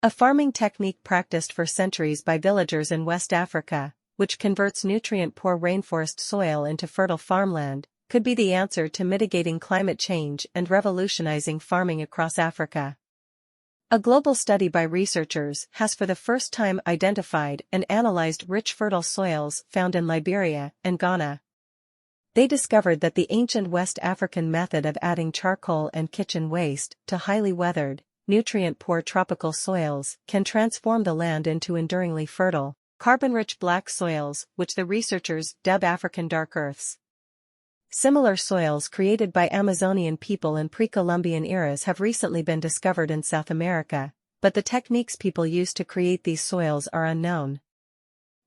A farming technique practiced for centuries by villagers in West Africa, which converts nutrient-poor rainforest soil into fertile farmland, could be the answer to mitigating climate change and revolutionizing farming across Africa. A global study by researchers has for the first time identified and analyzed rich fertile soils found in Liberia and Ghana. They discovered that the ancient West African method of adding charcoal and kitchen waste to highly weathered, nutrient-poor tropical soils can transform the land into enduringly fertile, carbon-rich black soils, which the researchers dub African dark earths. Similar soils created by Amazonian people in pre-Columbian eras have recently been discovered in South America, but the techniques people used to create these soils are unknown.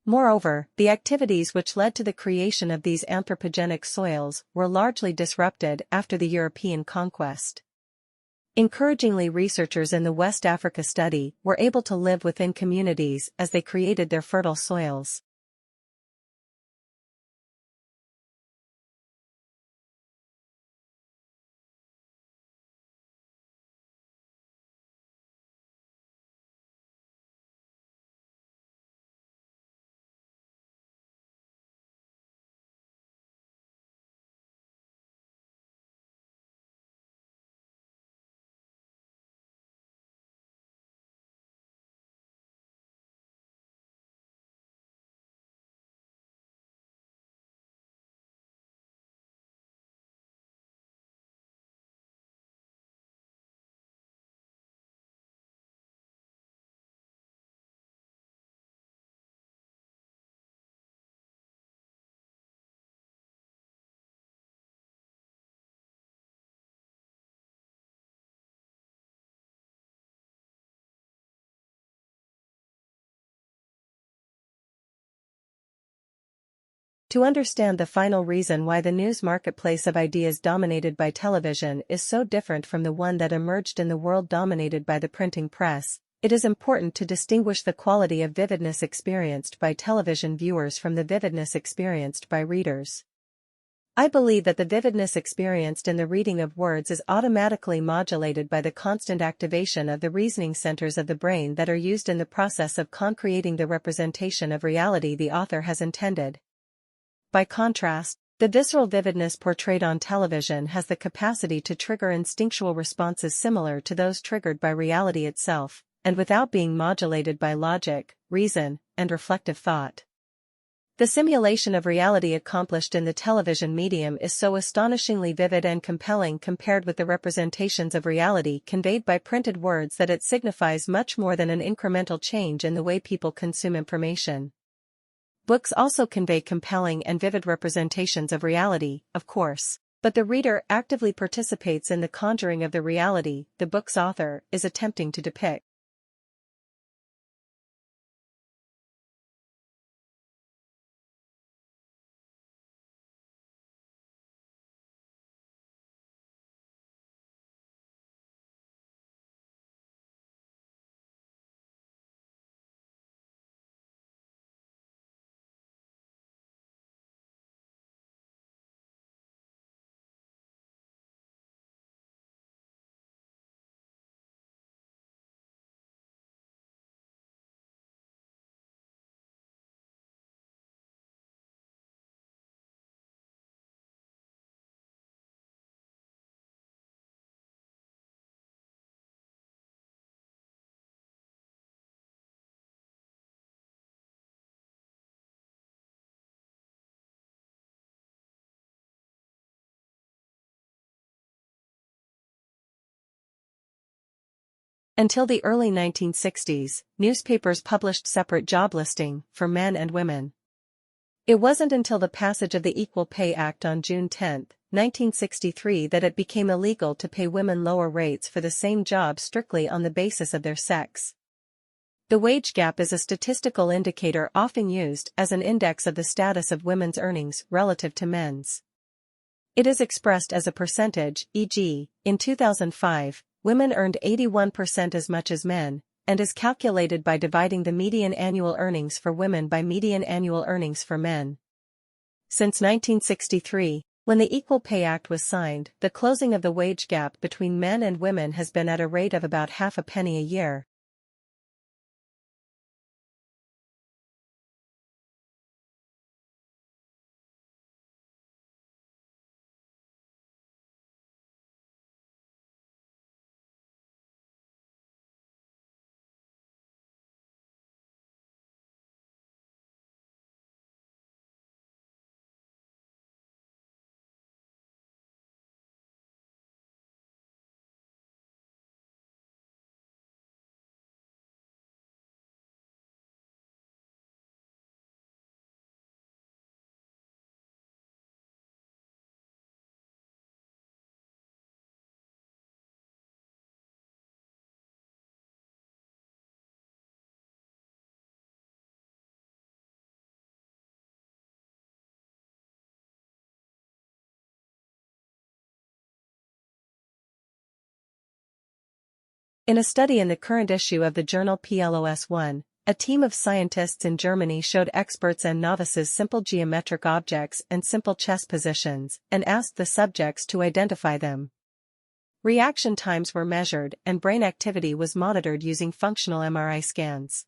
Moreover, the activities which led to the creation of these anthropogenic soils were largely disrupted after the European conquest. Encouragingly, researchers in the West Africa study were able to live within communities as they created their fertile soils. To understand the final reason why the news marketplace of ideas dominated by television is so different from the one that emerged in the world dominated by the printing press, it is important to distinguish the quality of vividness experienced by television viewers from the vividness experienced by readers. I believe that the vividness experienced in the reading of words is automatically modulated by the constant activation of the reasoning centers of the brain that are used in the process of concreting the representation of reality the author has intended. By contrast, the visceral vividness portrayed on television has the capacity to trigger instinctual responses similar to those triggered by reality itself, and without being modulated by logic, reason, and reflective thought. The simulation of reality accomplished in the television medium is so astonishingly vivid and compelling compared with the representations of reality conveyed by printed words that it signifies much more than an incremental change in the way people consume information. Books also convey compelling and vivid representations of reality, of course, but the reader actively participates in the conjuring of the reality the book's author is attempting to depict. Until the early 1960s, newspapers published separate job listing for men and women. It wasn't until the passage of the Equal Pay Act on June 10, 1963 that it became illegal to pay women lower rates for the same job strictly on the basis of their sex. The wage gap is a statistical indicator often used as an index of the status of women's earnings relative to men's. It is expressed as a percentage, e.g., in 2005, women earned 81% as much as men, and is calculated by dividing the median annual earnings for women by median annual earnings for men. Since 1963, when the Equal Pay Act was signed, the closing of the wage gap between men and women has been at a rate of about half a penny a year. In a study in the current issue of the journal PLOS1, a team of scientists in Germany showed experts and novices simple geometric objects and simple chess positions and asked the subjects to identify them. Reaction times were measured and brain activity was monitored using functional MRI scans.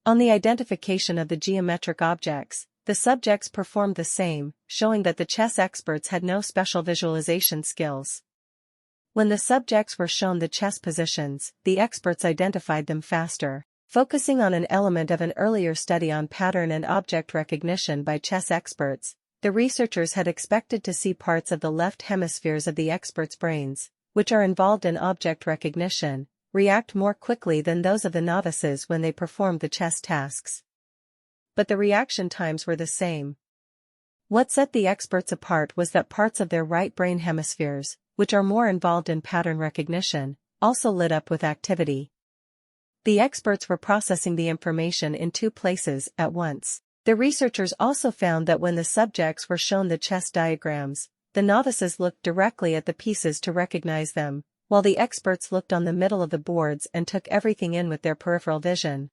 On the identification of the geometric objects, the subjects performed the same, showing that the chess experts had no special visualization skills. When the subjects were shown the chess positions, the experts identified them faster. Focusing on an element of an earlier study on pattern and object recognition by chess experts, the researchers had expected to see parts of the left hemispheres of the experts' brains, which are involved in object recognition, react more quickly than those of the novices when they performed the chess tasks. But the reaction times were the same. What set the experts apart was that parts of their right brain hemispheres, which are more involved in pattern recognition, also lit up with activity. The experts were processing the information in two places at once. The researchers also found that when the subjects were shown the chess diagrams, the novices looked directly at the pieces to recognize them, while the experts looked on the middle of the boards and took everything in with their peripheral vision.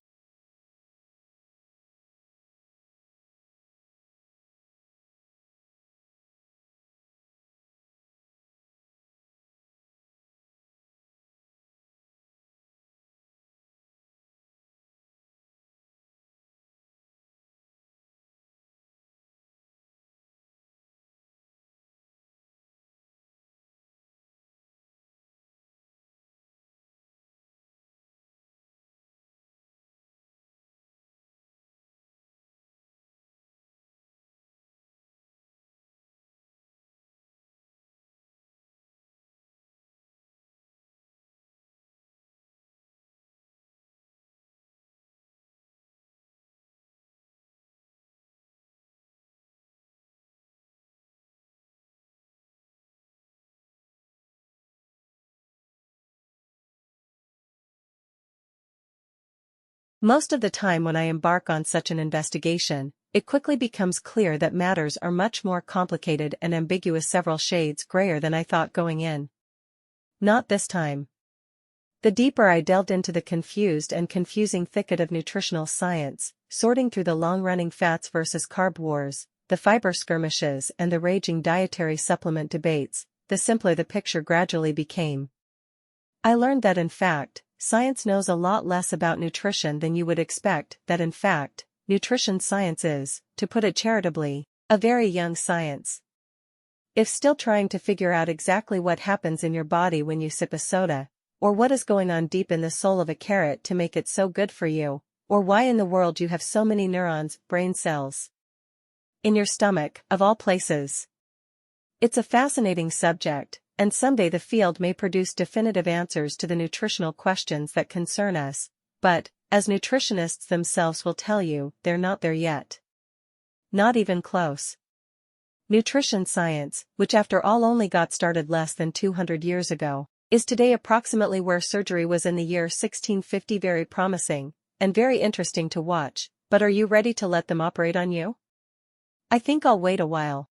Most of the time when I embark on such an investigation, it quickly becomes clear that matters are much more complicated and ambiguous, several shades grayer than I thought going in. Not this time. The deeper I delved into the confused and confusing thicket of nutritional science, sorting through the long-running fats versus carb wars, the fiber skirmishes and the raging dietary supplement debates, the simpler the picture gradually became. I learned that in fact, science knows a lot less about nutrition than you would expect, that in fact, nutrition science is, to put it charitably, a very young science. If still trying to figure out exactly what happens in your body when you sip a soda, or what is going on deep in the soul of a carrot to make it so good for you, or why in the world you have so many neurons, brain cells, in your stomach, of all places. It's a fascinating subject, and someday the field may produce definitive answers to the nutritional questions that concern us, but, as nutritionists themselves will tell you, they're not there yet. Not even close. Nutrition science, which after all only got started less than 200 years ago, is today approximately where surgery was in the year 1650. Very promising, and very interesting to watch, but are you ready to let them operate on you? I think I'll wait a while.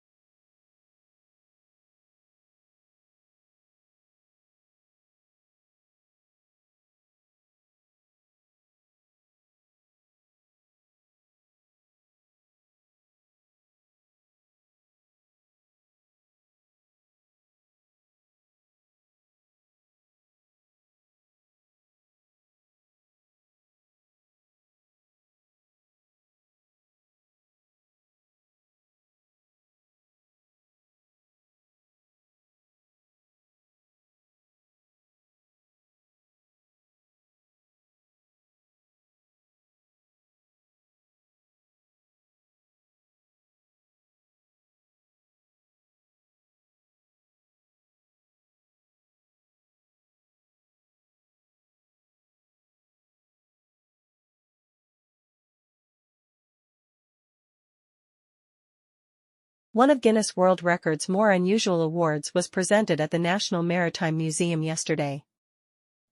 One of Guinness World Records' more unusual awards was presented at the National Maritime Museum yesterday.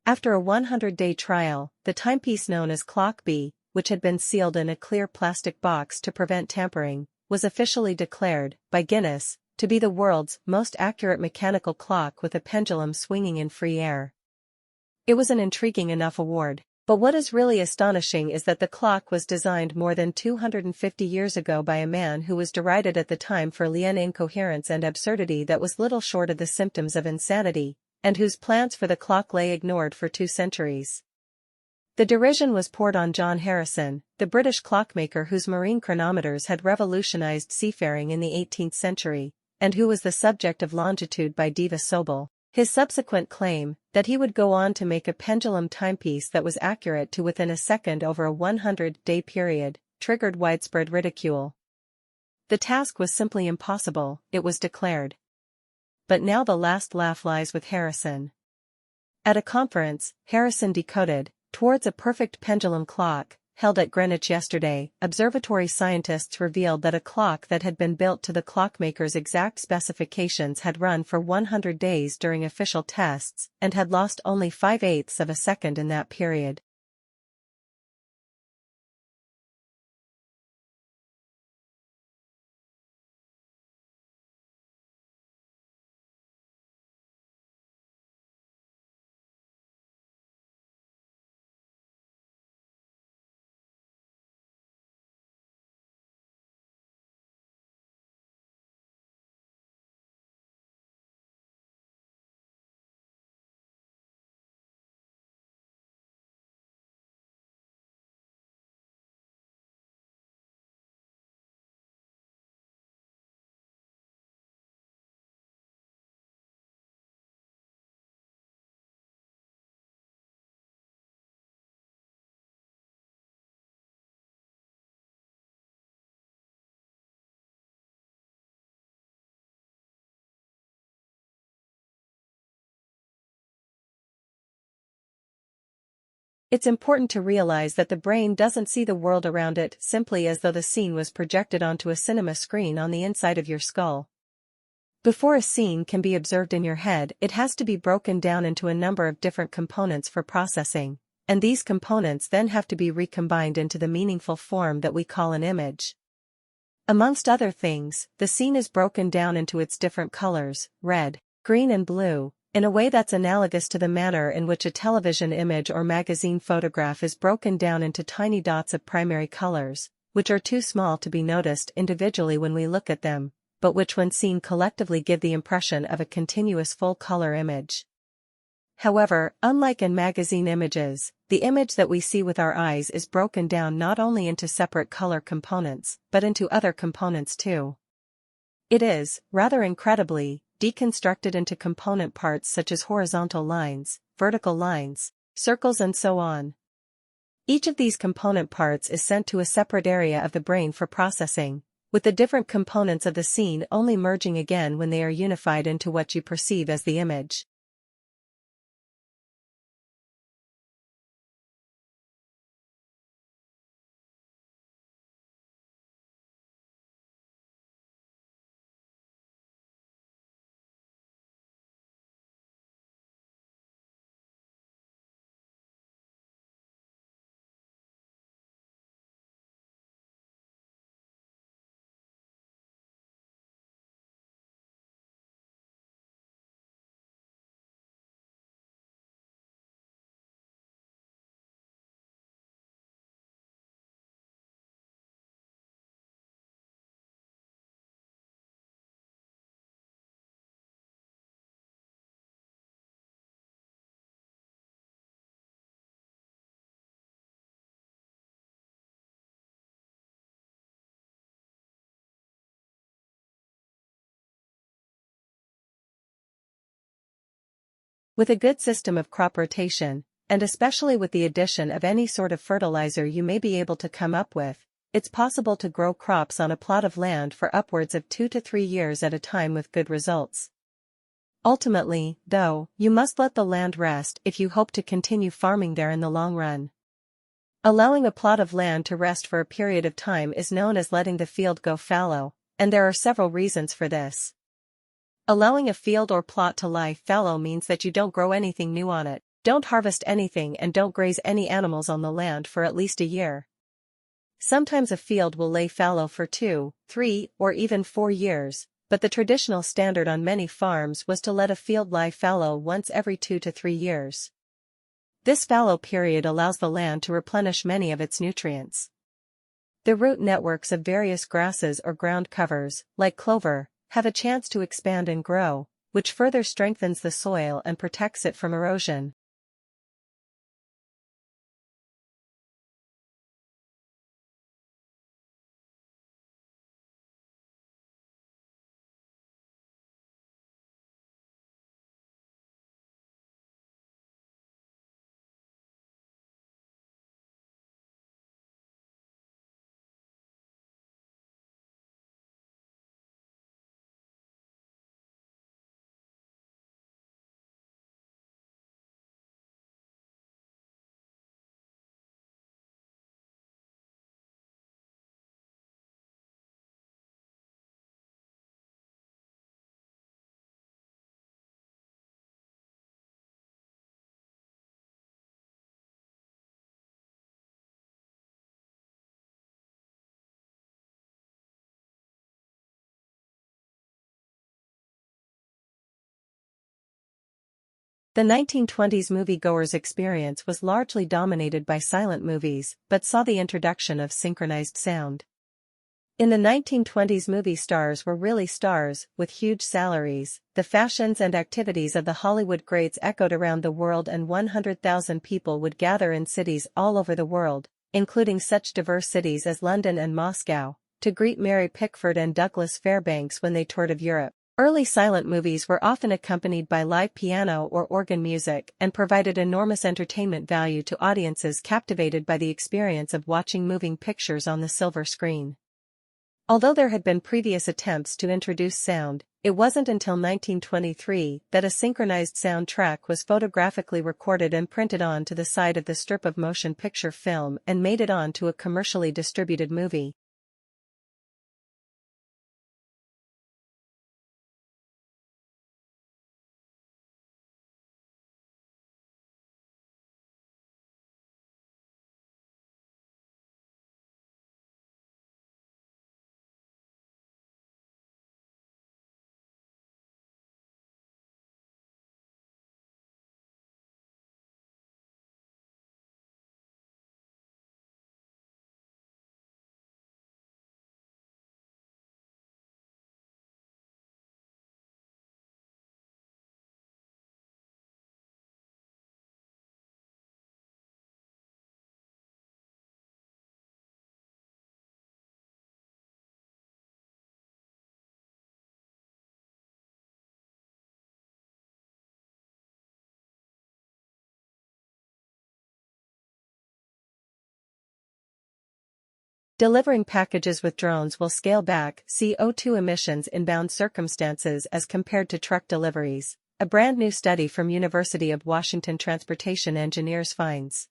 After a 100-day trial, the timepiece known as Clock B, which had been sealed in a clear plastic box to prevent tampering, was officially declared, by Guinness, to be the world's most accurate mechanical clock with a pendulum swinging in free air. It was an intriguing enough award. But what is really astonishing is that the clock was designed more than 250 years ago by a man who was derided at the time for lian incoherence and absurdity that was little short of the symptoms of insanity, and whose plans for the clock lay ignored for 2 centuries. The derision was poured on John Harrison, the British clockmaker whose marine chronometers had revolutionized seafaring in the 18th century, and who was the subject of Longitude by Diva Sobel. His subsequent claim, that he would go on to make a pendulum timepiece that was accurate to within a second over a 100-day period, triggered widespread ridicule. The task was simply impossible, it was declared. But now the last laugh lies with Harrison. At a conference, Harrison decoded, "Towards a perfect pendulum clock," held at Greenwich yesterday, observatory scientists revealed that a clock that had been built to the clockmaker's exact specifications had run for 100 days during official tests and had lost only 5/8 of a second in that period. It's important to realize that the brain doesn't see the world around it simply as though the scene was projected onto a cinema screen on the inside of your skull. Before a scene can be observed in your head, it has to be broken down into a number of different components for processing, and these components then have to be recombined into the meaningful form that we call an image. Amongst other things, the scene is broken down into its different colors, red, green and blue, in a way that's analogous to the manner in which a television image or magazine photograph is broken down into tiny dots of primary colors, which are too small to be noticed individually when we look at them, but which when seen collectively give the impression of a continuous full-color image. However, unlike in magazine images, the image that we see with our eyes is broken down not only into separate color components, but into other components too. It is, rather incredibly, deconstructed into component parts such as horizontal lines, vertical lines, circles and so on. Each of these component parts is sent to a separate area of the brain for processing, with the different components of the scene only merging again when they are unified into what you perceive as the image. With a good system of crop rotation, and especially with the addition of any sort of fertilizer you may be able to come up with, it's possible to grow crops on a plot of land for upwards of 2 to 3 years at a time with good results. Ultimately, though, you must let the land rest if you hope to continue farming there in the long run. Allowing a plot of land to rest for a period of time is known as letting the field go fallow, and there are several reasons for this. Allowing a field or plot to lie fallow means that you don't grow anything new on it, don't harvest anything and don't graze any animals on the land for at least a year. Sometimes a field will lay fallow for 2, 3, or even 4 years, but the traditional standard on many farms was to let a field lie fallow once every 2 to 3 years. This fallow period allows the land to replenish many of its nutrients. The root networks of various grasses or ground covers, like clover, have a chance to expand and grow, which further strengthens the soil and protects it from erosion. The 1920s moviegoers' experience was largely dominated by silent movies, but saw the introduction of synchronized sound. In the 1920s, movie stars were really stars, with huge salaries. The fashions and activities of the Hollywood greats echoed around the world, and 100,000 people would gather in cities all over the world, including such diverse cities as London and Moscow, to greet Mary Pickford and Douglas Fairbanks when they toured of Europe. Early silent movies were often accompanied by live piano or organ music and provided enormous entertainment value to audiences captivated by the experience of watching moving pictures on the silver screen. Although there had been previous attempts to introduce sound, it wasn't until 1923 that a synchronized soundtrack was photographically recorded and printed onto the side of the strip of motion picture film and made it onto a commercially distributed movie. Delivering packages with drones will scale back CO2 emissions in bound circumstances as compared to truck deliveries, a brand new study from University of Washington transportation engineers finds.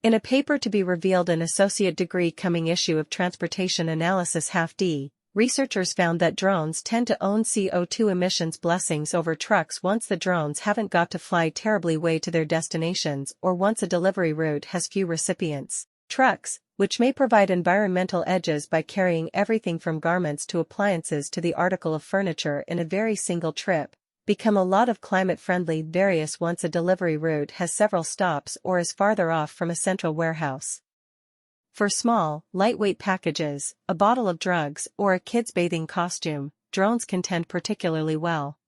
In a paper to be revealed in associate degree coming issue of Transportation Analysis Half D, researchers found that drones tend to own CO2 emissions blessings over trucks once the drones haven't got to fly terribly way to their destinations or once a delivery route has few recipients. Trucks, which may provide environmental edges by carrying everything from garments to appliances to the article of furniture in a very single trip, become a lot of climate-friendly various once a delivery route has several stops or is farther off from a central warehouse. For small, lightweight packages, a bottle of drugs or a kid's bathing costume, drones contend particularly well.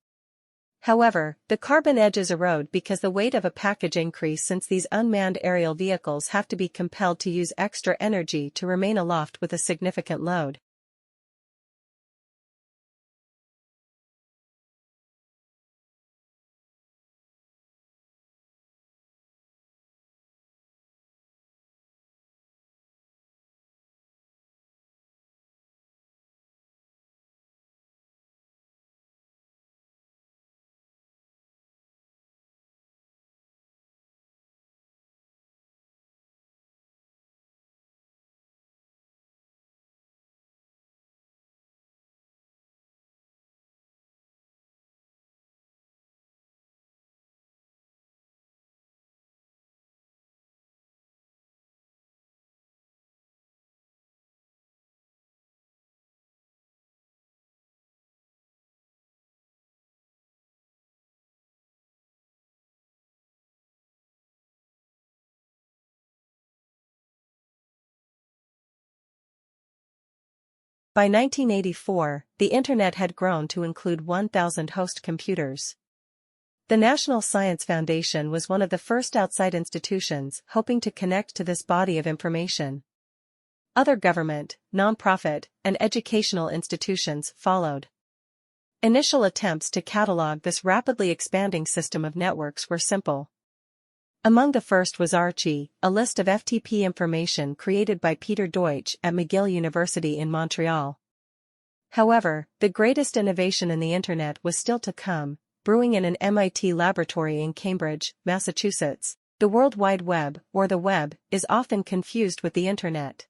However, the carbon edges erode because the weight of a package increase since these unmanned aerial vehicles have to be compelled to use extra energy to remain aloft with a significant load. By 1984, the Internet had grown to include 1,000 host computers. The National Science Foundation was one of the first outside institutions hoping to connect to this body of information. Other government, nonprofit, and educational institutions followed. Initial attempts to catalog this rapidly expanding system of networks were simple. Among the first was Archie, a list of FTP information created by Peter Deutsch at McGill University in Montreal. However, the greatest innovation in the Internet was still to come, brewing in an MIT laboratory in Cambridge, Massachusetts. The World Wide Web, or the web, is often confused with the Internet.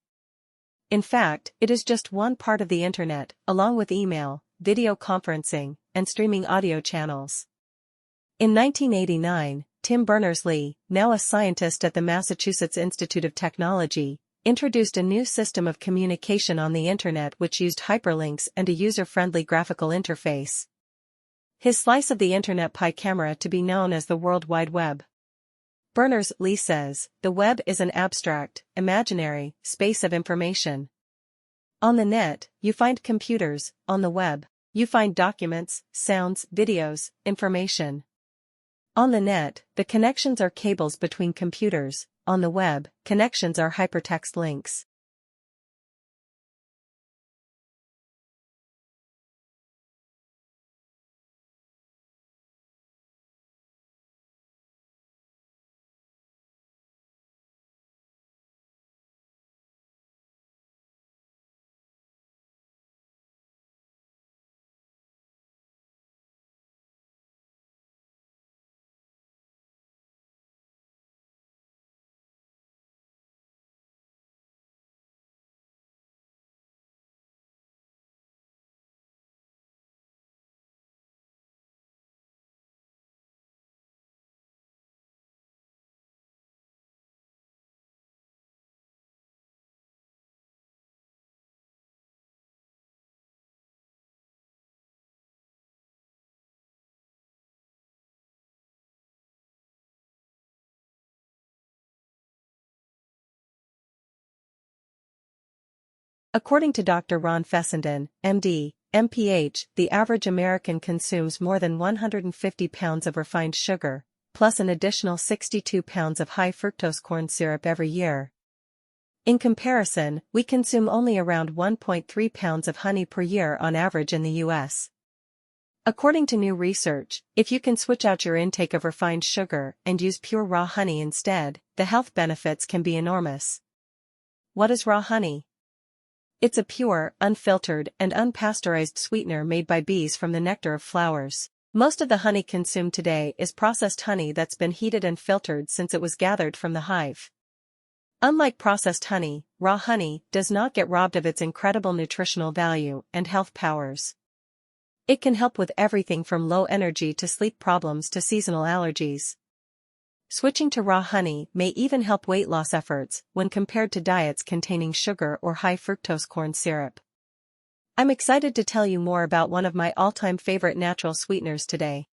In fact, it is just one part of the Internet, along with email, video conferencing, and streaming audio channels. In 1989, Tim Berners-Lee, now a scientist at the Massachusetts Institute of Technology, introduced a new system of communication on the Internet which used hyperlinks and a user-friendly graphical interface. His slice of the Internet pie came to be known as the World Wide Web. Berners-Lee says, the web is an abstract, imaginary, space of information. On the net, you find computers; on the web, you find documents, sounds, videos, information. On the net, the connections are cables between computers; on the web, connections are hypertext links. According to Dr. Ron Fessenden, MD, MPH, the average American consumes more than 150 pounds of refined sugar, plus an additional 62 pounds of high-fructose corn syrup every year. In comparison, we consume only around 1.3 pounds of honey per year on average in the U.S. According to new research, if you can switch out your intake of refined sugar and use pure raw honey instead, the health benefits can be enormous. What is raw honey? It's a pure, unfiltered, and unpasteurized sweetener made by bees from the nectar of flowers. Most of the honey consumed today is processed honey that's been heated and filtered since it was gathered from the hive. Unlike processed honey, raw honey does not get robbed of its incredible nutritional value and health powers. It can help with everything from low energy to sleep problems to seasonal allergies. Switching to raw honey may even help weight loss efforts when compared to diets containing sugar or high-fructose corn syrup. I'm excited to tell you more about one of my all-time favorite natural sweeteners today.